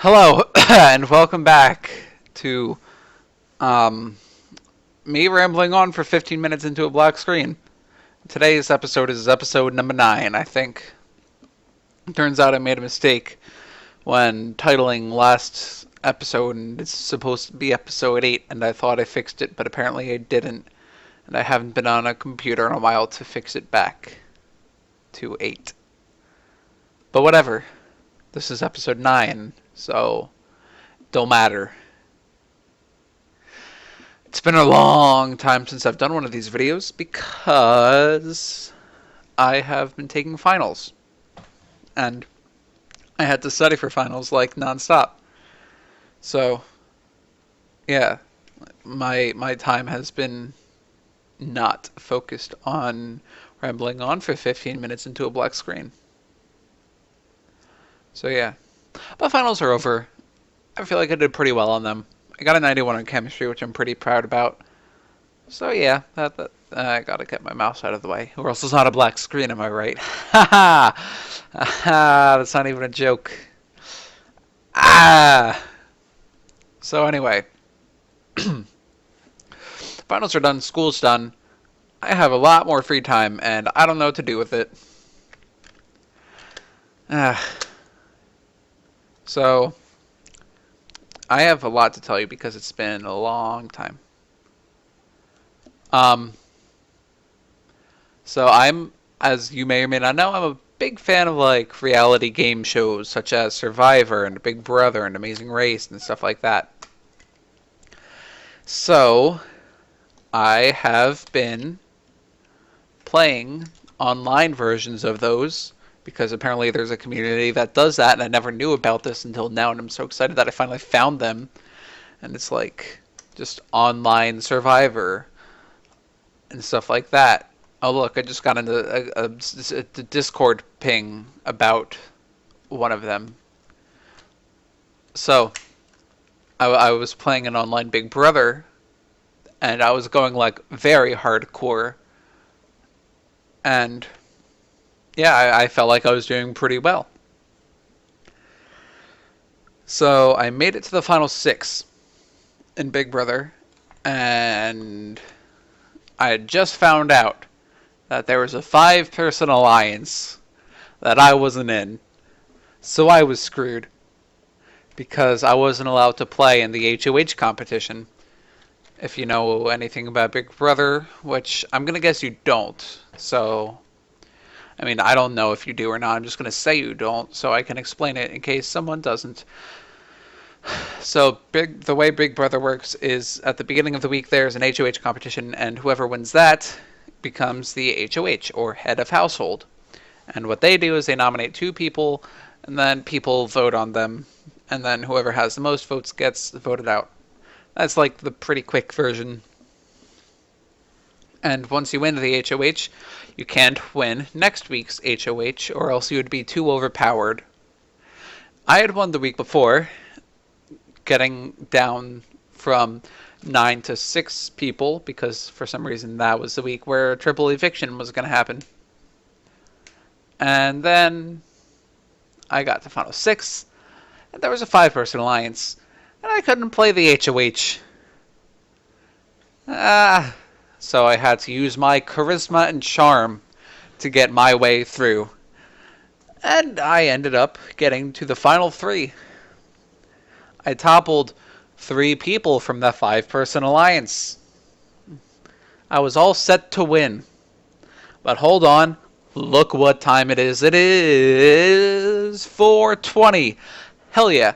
Hello, and welcome back to um, me rambling on for 15 minutes into a black screen. Today's episode is episode number 9, I think. Turns out I made a mistake when titling last episode, and it's supposed to be episode 8, and I thought I fixed it, but apparently I didn't. And I haven't been on a computer in a while to fix it back to 8. But whatever. This is episode 9, so don't matter. It's been a long time since I've done one of these videos because I have been taking finals. And I had to study for finals like nonstop. So, yeah, my time has been not focused on rambling on for 15 minutes into a black screen. So yeah. But finals are over. I feel like I did pretty well on them. I got a 91 on chemistry, which I'm pretty proud about. So yeah, I gotta get my mouse out of the way, or else it's not a black screen, am I right? Ha ha! That's not even a joke. Ah! So anyway, finals are done, school's done. I have a lot more free time, and I don't know what to do with it. Ah. So, I have a lot to tell you because it's been a long time. Um, so as you may or may not know, I'm a big fan of like reality game shows such as Survivor and Big Brother and Amazing Race and stuff like that. So, I have been playing online versions of those because apparently there's a community that does that, and I never knew about this until now, and I'm so excited that I finally found them. And it's like just online Survivor and stuff like that. Oh look, I just got into a Discord ping about one of them. So I was playing an online Big Brother, and I was going like very hardcore, and yeah, I felt like I was doing pretty well. So I made it to the final 6 in Big Brother, and I had just found out that there was a 5-person alliance that I wasn't in. So I was screwed because I wasn't allowed to play in the HOH competition. If you know anything about Big Brother, which I'm going to guess you don't. So, I mean, I don't know if you do or not. I'm just going to say you don't so I can explain it in case someone doesn't. So the way Big Brother works is at the beginning of the week there's an HOH competition, and whoever wins that becomes the HOH, or head of household. And what they do is they nominate 2 people, and then people vote on them, and then whoever has the most votes gets voted out. That's like the pretty quick version. And once you win the HOH, you can't win next week's HOH, or else you would be too overpowered. I had won the week before, getting down from 9 to 6 people, because for some reason that was the week where triple eviction was going to happen. And then I got to final 6, and there was a 5-person alliance, and I couldn't play the HOH. So I had to use my charisma and charm to get my way through. And I ended up getting to the final 3. I toppled 3 people from the 5-person alliance. I was all set to win. But hold on, look what time it is. It is 4:20. Hell yeah.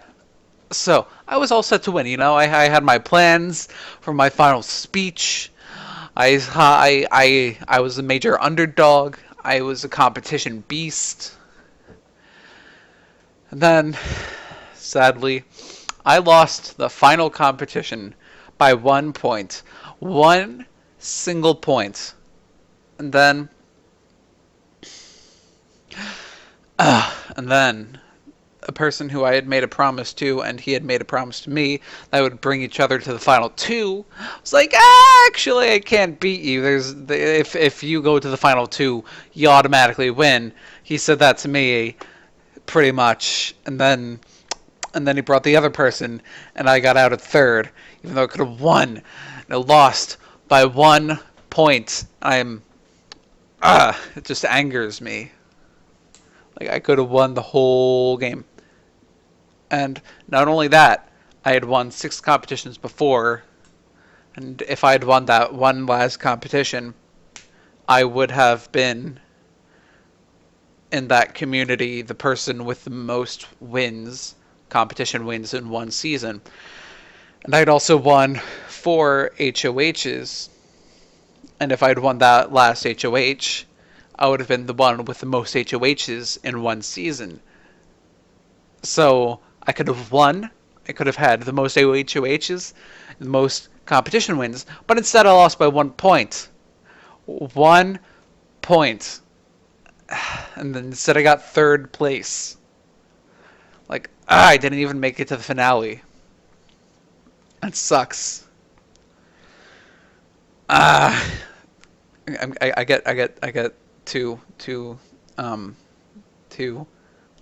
So, I was all set to win, you know. I had my plans for my final speech. I was a major underdog. I was a competition beast. And then, sadly, I lost the final competition by 1 point. 1 single point. And then a person who I had made a promise to, and he had made a promise to me that would bring each other to the final 2, was like, actually, I can't beat you. If you go to the final 2, you automatically win. He said that to me, pretty much, and then and then he brought the other person, and I got out at third, even though I could have won. And I lost by 1 point. It just angers me. Like, I could have won the whole game. And not only that, I had won 6 competitions before, and if I had won that one last competition, I would have been, in that community, the person with the most wins, competition wins in one season. And I'd also won 4 HOHs, and if I'd won that last HOH, I would have been the one with the most HOHs in one season. So I could have won. I could have had the most HOHs, the most competition wins, but instead I lost by 1 point. 1 point. And then instead I got third place. Like, I didn't even make it to the finale. That sucks. I get too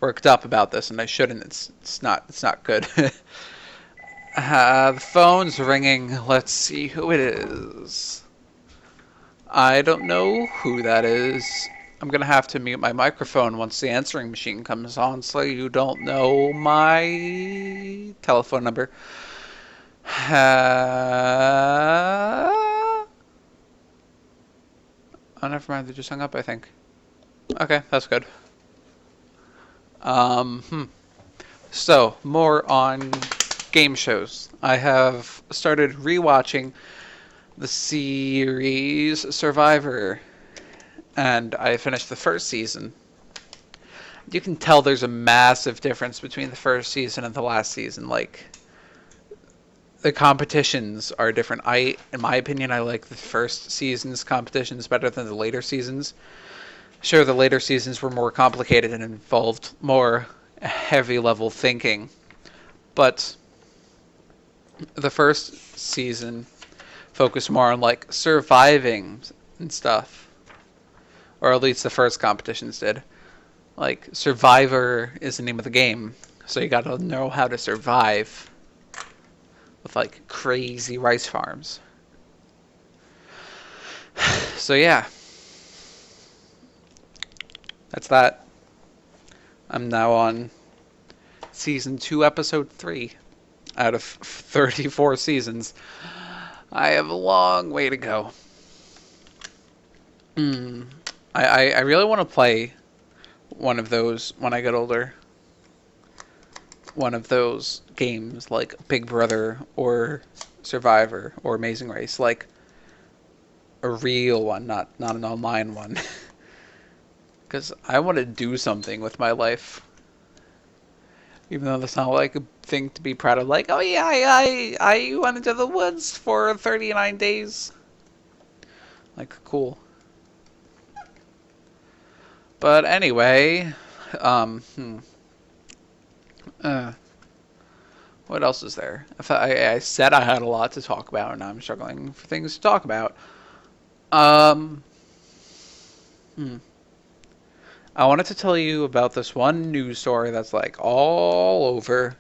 worked up about this, and I shouldn't. It's not good. The phone's ringing. Let's see who it is. I don't know who that is. I'm gonna have to mute my microphone once the answering machine comes on, so you don't know my telephone number. Oh, never mind. They just hung up, I think. Okay, that's good. So, more on game shows. I have started rewatching the series Survivor, and I finished the first season. You can tell there's a massive difference between the first season and the last season. Like, the competitions are different. In my opinion, I like the first season's competitions better than the later seasons. Sure, the later seasons were more complicated and involved more heavy level thinking, but the first season focused more on like surviving and stuff, or at least the first competitions did. Like, Survivor is the name of the game, so you gotta know how to survive with like crazy rice farms. So yeah, that's that. I'm now on season 2, episode 3 out of 34 seasons. I have a long way to go. I really want to play one of those when I get older. One of those games like Big Brother or Survivor or Amazing Race, like a real one, not an online one. Because I want to do something with my life. Even though that's not like a thing to be proud of. Like, oh yeah, I went into the woods for 39 days. Like, cool. But anyway, what else is there? I said I had a lot to talk about, and I'm struggling for things to talk about. I wanted to tell you about this one news story that's like all over,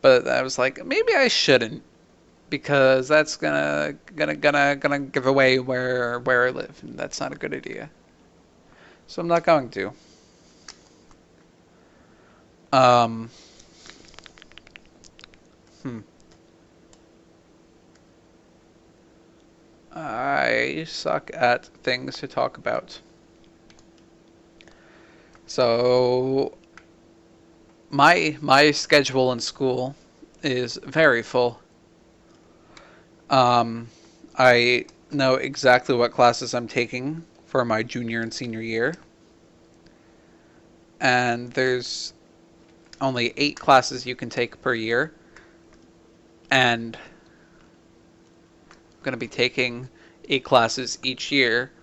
but I was like, maybe I shouldn't, because that's gonna give away where I live, and that's not a good idea. So I'm not going to. I suck at things to talk about. So my schedule in school is very full. I know exactly what classes I'm taking for my junior and senior year. And there's only 8 classes you can take per year. And I'm going to be taking 8 classes each year,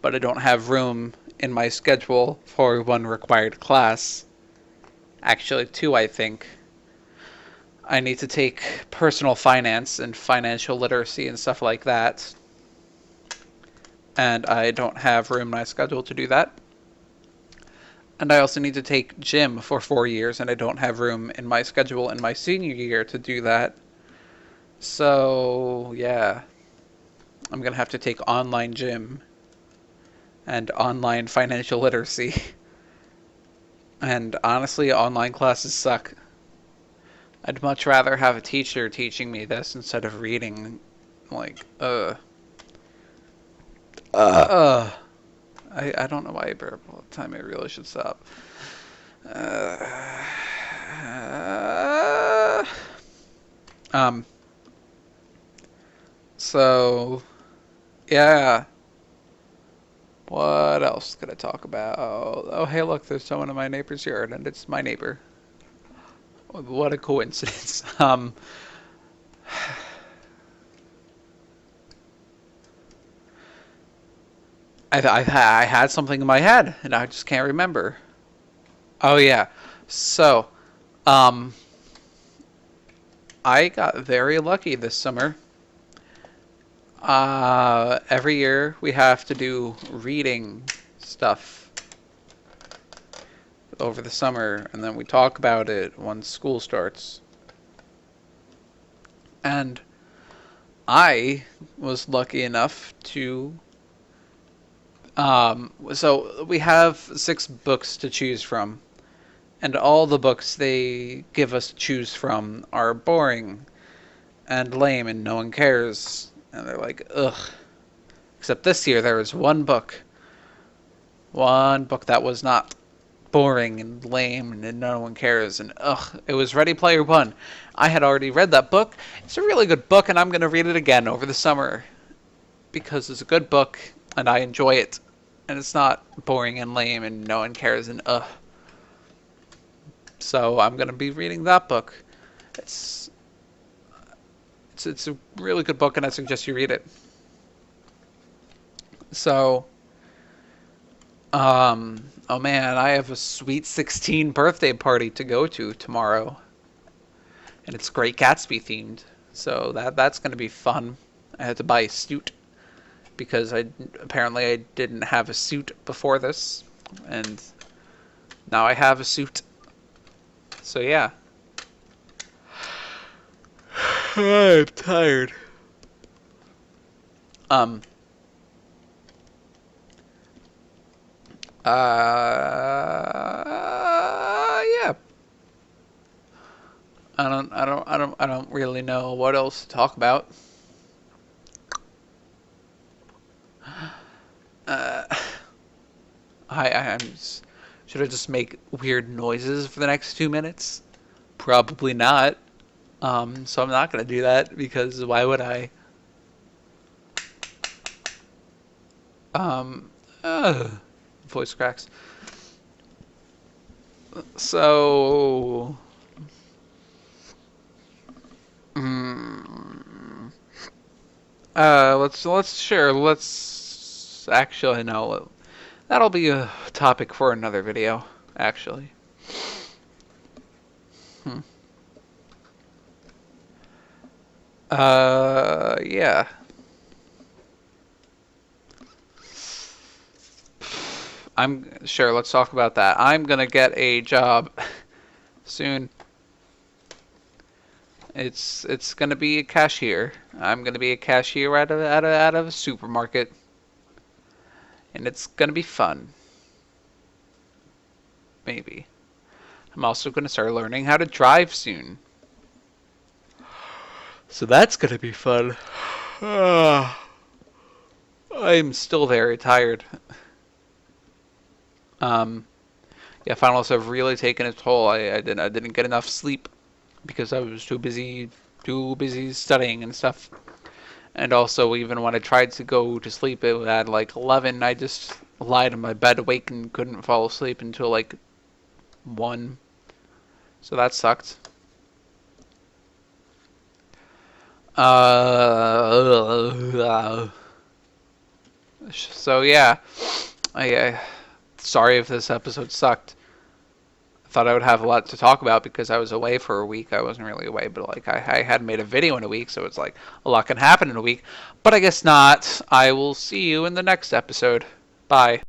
but I don't have room in my schedule for one required class. Actually, 2, I think. I need to take personal finance and financial literacy and stuff like that. And I don't have room in my schedule to do that. And I also need to take gym for 4 years, and I don't have room in my schedule in my senior year to do that. So, yeah, I'm going to have to take online gym and online financial literacy. And honestly, online classes suck. I'd much rather have a teacher teaching me this instead of reading, like, uh. I don't know why I burp all the time. I really should stop. Uh, um. So, yeah. What else could I talk about? Oh, hey, look, there's someone in my neighbor's yard, and it's my neighbor. What a coincidence. I had something in my head, and I just can't remember. Oh yeah. So, um, I got very lucky this summer. Every year we have to do reading stuff over the summer, and then we talk about it once school starts. And I was lucky enough to. So we have 6 books to choose from, and all the books they give us to choose from are boring and lame, and no one cares. And they're like, ugh. Except this year there was one book that was not boring and lame and no one cares, and ugh, it was Ready Player One. I had already read that book. It's a really good book, and I'm going to read it again over the summer because it's a good book and I enjoy it, and it's not boring and lame and no one cares and ugh. So I'm going to be reading that book. It's it's a really good book, and I suggest you read it. So, oh man, I have a sweet 16 birthday party to go to tomorrow, and it's Great Gatsby themed. So that's going to be fun. I had to buy a suit because I didn't have a suit before this, and now I have a suit. So yeah. I'm tired. Um. Yeah. I don't really know what else to talk about. Uh, should I just make weird noises for the next 2 minutes? Probably not. So I'm not gonna do that because why would I? Um, uh, Voice cracks. So, mm, let's actually no, that'll be a topic for another video. Actually, hmm. Yeah. I'm sure. Let's talk about that. I'm gonna get a job soon. It's gonna be a cashier. I'm gonna be a cashier out of a supermarket, and it's gonna be fun. Maybe. I'm also gonna start learning how to drive soon, so that's gonna be fun. I'm still very tired. Um, yeah, finals have really taken its toll. I didn't get enough sleep because I was too busy studying and stuff. And also, even when I tried to go to sleep at like 11, I just lied in my bed awake and couldn't fall asleep until like 1. So that sucked. So yeah, I sorry if this episode sucked. I thought I would have a lot to talk about because I was away for a week. I wasn't really away, but like I hadn't made a video in a week, so it's like a lot can happen in a week. But I guess not. I will see you in the next episode. Bye.